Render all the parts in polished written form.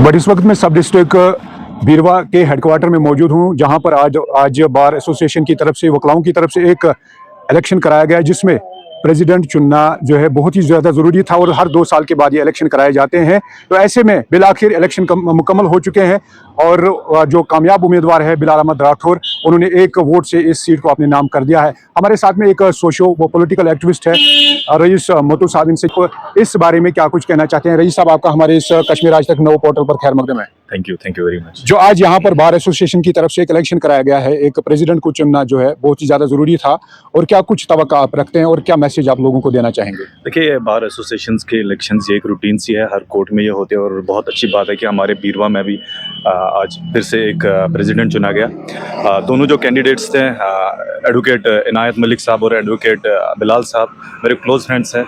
But इस वक्त मैं सब डिस्ट्रिक्ट बीरवा के हेडक्वार्टर में मौजूद हूँ, जहाँ पर आज बार एसोसिएशन की तरफ से, वकलाओं की तरफ से एक इलेक्शन कराया गया, जिसमें प्रेसिडेंट चुनना जो है बहुत ही ज़्यादा ज़रूरी था और हर 2 साल के बाद ये इलेक्शन कराए जाते हैं। तो ऐसे में बिलाखिर इलेक्शन मुकम्मल हो चुके हैं और जो कामयाब उम्मीदवार है बिलाल अहमद राठौर, उन्होंने 1 वोट से इस सीट को अपने नाम कर दिया है। हमारे साथ में एक सोशो व पॉलिटिकल एक्टिविस्ट है रईस मोतू साहब। इनसे इस बारे में क्या कुछ कहना चाहते हैं? रईस साहब, आपका हमारे इस कश्मीर आज तक नौ पोर्टल पर खैर मकदम है। Thank you very much. जो आज यहाँ पर बार एसोसिएशन की तरफ से एक इलेक्शन कराया गया है, एक प्रेसिडेंट को चुनना जो है बहुत ही ज़्यादा ज़रूरी था, और क्या कुछ तवक्का आप रखते हैं और क्या मैसेज आप लोगों को देना चाहेंगे? देखिए, बार एसोसिएशंस के इलेक्शंस ये एक रूटीन सी है, हर कोर्ट में ये होते हैं और बहुत अच्छी बात है कि हमारे बीरवा में भी आज फिर से एक प्रेसिडेंट चुना गया। दोनों जो कैंडिडेट्स थे, एडवोकेट इनायत मलिक साहब और एडवोकेट बिलाल साहब, मेरे क्लोज फ्रेंड्स हैं।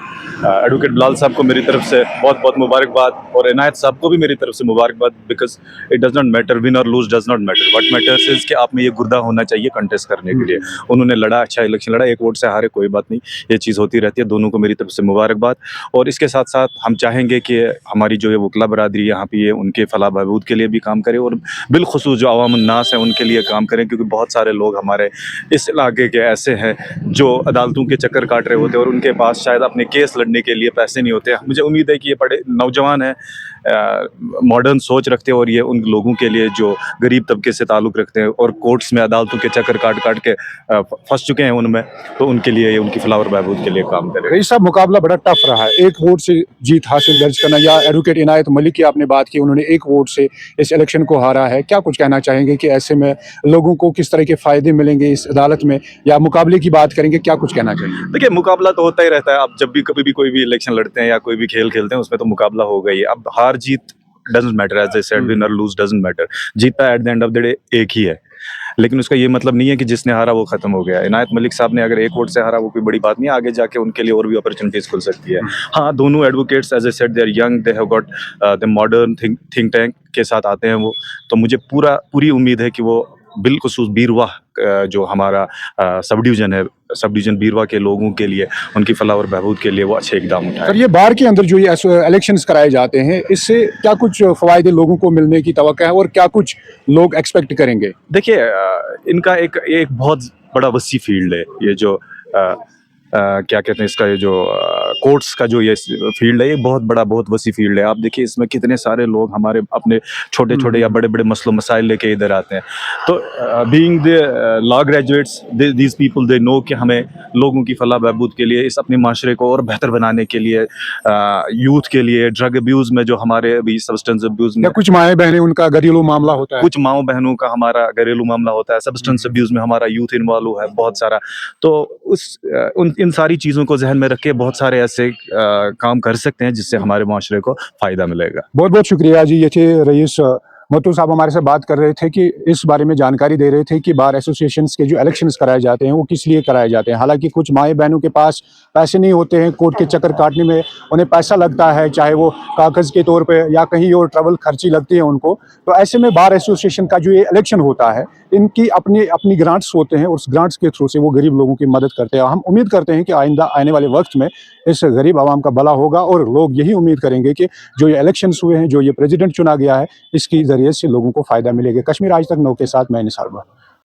एडवोकेट बिलाल साहब को मेरी तरफ से बहुत बहुत मुबारकबाद, और इनायत साहब को भी मेरी तरफ से मुबारकबाद, because it does not matter, win और lose does not matter, what matters is कि आप में ये गुर्दा होना चाहिए कंटेस्ट करने के लिए। उन्होंने लड़ा, अच्छा इलेक्शन लड़ा, 1 वोट से हारे, कोई बात नहीं, ये चीज़ होती रहती है। दोनों को मेरी तरफ से मुबारकबाद। और इसके साथ साथ हम चाहेंगे कि हमारी जो ये वकला बरादरी यहाँ पे, ये उनके फलाह बहबूद के लिए भी काम करे, और बिलखुसूस जो अवाम नास है उनके लिए काम करें, क्योंकि बहुत सारे लोग हमारे इस इलाके के ऐसे हैं जो अदालतों के चक्कर काट रहे होते हैं और उनके पास शायद अपने केस लड़ने के लिए पैसे नहीं होते। मुझे उम्मीद है कि ये बड़े नौजवान हैं, मॉडर्न सोच रखते हैं, और ये उन लोगों के लिए जो गरीब तबके से ताल्लुक़ रखते हैं और कोर्ट्स में अदालतों के चक्कर काट काट के फंस चुके हैं उनमें, तो उनके लिए ये उनकी फलाह और बहबूद के लिए काम करें। रईस साहब, मुकाबला बड़ा टफ रहा है, 1 वोट से जीत हासिल दर्ज करना, या एडवोकेट इनायत मलिक की आपने बात की, उन्होंने 1 वोट से इस इलेक्शन को हारा है। क्या कुछ कहना चाहेंगे कि ऐसे में लोगों को किस तरह के फ़ायदे मिलेंगे इस अदालत में, या मुकाबले की बात करेंगे, क्या कुछ कहना चाहेंगे? देखिए, मुकाबला तो होता ही रहता है। आप जब भी कभी भी कोई भी इलेक्शन लड़ते हैं या कोई भी खेल खेलते हैं, उसमें तो मुकाबला होगा ही। अब हार जीत doesn't matter, as I said, win और लूज डजंट मैटर। जीता at the end of the day एक ही है, लेकिन उसका ये मतलब नहीं है कि जिसने हारा वो खत्म हो गया। इनायत मलिक साहब ने अगर 1 वोट से हारा, वो कोई बड़ी बात नहीं है, आगे जाके उनके लिए और भी अपॉर्चुनिटीज खुल सकती है। हाँ, दोनों advocates, as I said, they are young, they have got the modern think tank के साथ आते हैं वो, तो मुझे पूरी उम्मीद है कि वो बिलखुसूस बीरवा जो हमारा सब डिवीज़न बीरवा के लोगों के लिए, उनकी फलाह और बहबूद के लिए वो अच्छे इकदाम उठाए। सर, ये बार के अंदर जो ये इलेक्शंस कराए जाते हैं, इससे क्या कुछ फ़ायदे लोगों को मिलने की तवक्का है और क्या कुछ लोग एक्सपेक्ट करेंगे? देखिए, इनका एक बहुत बड़ा वसी फील्ड है, ये जो क्या कहते हैं इसका, ये जो कोर्ट्स का जो ये फील्ड है, ये बहुत बड़ा, बहुत वसी फील्ड है। आप देखिए इसमें कितने सारे लोग हमारे अपने छोटे छोटे या बड़े बड़े मसलों मसाइल लेके इधर आते हैं। तो being the law graduates, these people they know कि हमें लोगों की फलाह बहबूद के लिए, इस अपने माशरे को और बेहतर बनाने के लिए, यूथ के लिए, ड्रग अब्यूज़ में जो हमारे अभी सब्सटेंस अब्यूज़ में कुछ माएँ बहनें, उनका घरेलू मामला होता है, कुछ माओ बहनों का हमारा घरेलू मामला होता है, सब्सटेंस अब्यूज़ में हमारा यूथ इन्वॉल्व है बहुत सारा। तो इन सारी चीज़ों को जहन में रख के बहुत सारे ऐसे काम कर सकते हैं जिससे हमारे माशरे को फ़ायदा मिलेगा। बहुत बहुत शुक्रिया जी। ये थे रईस मोतू साहब, हमारे साथ बात कर रहे थे कि इस बारे में जानकारी दे रहे थे कि बार एसोसिएशंस के जो इलेक्शंस कराए जाते हैं वो किस लिए कराए जाते हैं। हालांकि कुछ माएँ बहनों के पास पैसे नहीं होते हैं, कोर्ट के चक्कर काटने में उन्हें पैसा लगता है, चाहे वो कागज़ के तौर पे या कहीं और ट्रैवल खर्ची लगती है उनको। तो ऐसे में बार एसोसिएशन का जो ये इलेक्शन होता है, इनकी अपनी ग्रांट्स होते हैं, उस ग्रांट्स के थ्रू से वो गरीब लोगों की मदद करते हैं। हम उम्मीद करते हैं कि आइंदा आने वाले वक्त में इस गरीब आवाम का भला होगा, और लोग यही उम्मीद करेंगे कि जो ये इलेक्शंस हुए हैं, जो ये प्रेसिडेंट चुना गया है, इसके ज़रिए से लोगों को फ़ायदा मिलेगा। कश्मीर आज तक 9 के साथ मैं निसार।